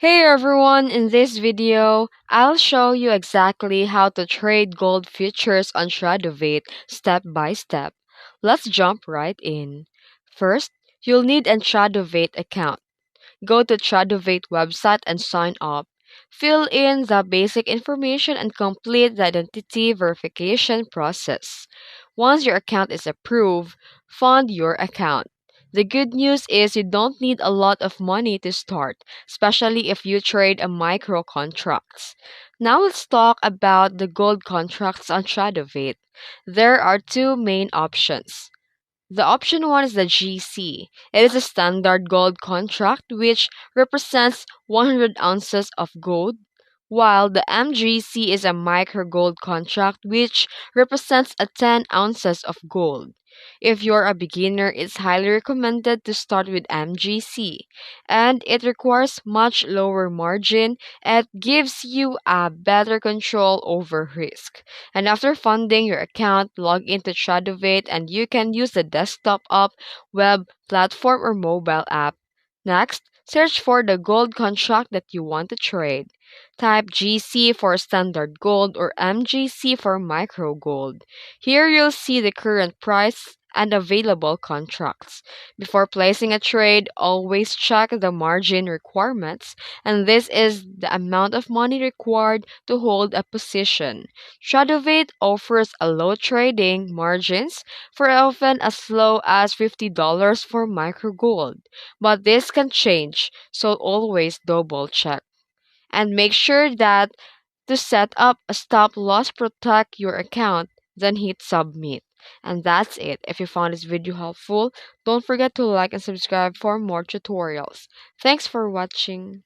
Hey everyone, in this video, I'll show you exactly how to trade gold futures on Tradovate step by step. Let's jump right in. First, you'll need a Tradovate account. Go to Tradovate website and sign up. Fill in the basic information and complete the identity verification process. Once your account is approved, fund your account. The good news is you don't need a lot of money to start, especially if you trade a micro contracts. Now let's talk about the gold contracts on Tradovate. There are two main options. The option one is the GC. It is a standard gold contract which represents 100 ounces of gold, while the MGC is a micro gold contract which represents a 10 ounces of gold. If you're a beginner, it's highly recommended to start with MGC, and it requires much lower margin and gives you a better control over risk. And after funding your account, log into Tradovate and you can use the desktop app, web platform, or mobile app. Next, search for the gold contract that you want to trade. Type GC for standard gold or MGC for micro gold. Here you'll see the current price and available contracts. Before placing a trade, always check the margin requirements, and this is the amount of money required to hold a position. Tradovate offers a low trading margins for often as low as $50 for micro gold, but this can change, so always double check. And make sure that to set up a stop loss protect your account, then hit submit. And that's it. If you found this video helpful, don't forget to like and subscribe for more tutorials. Thanks for watching.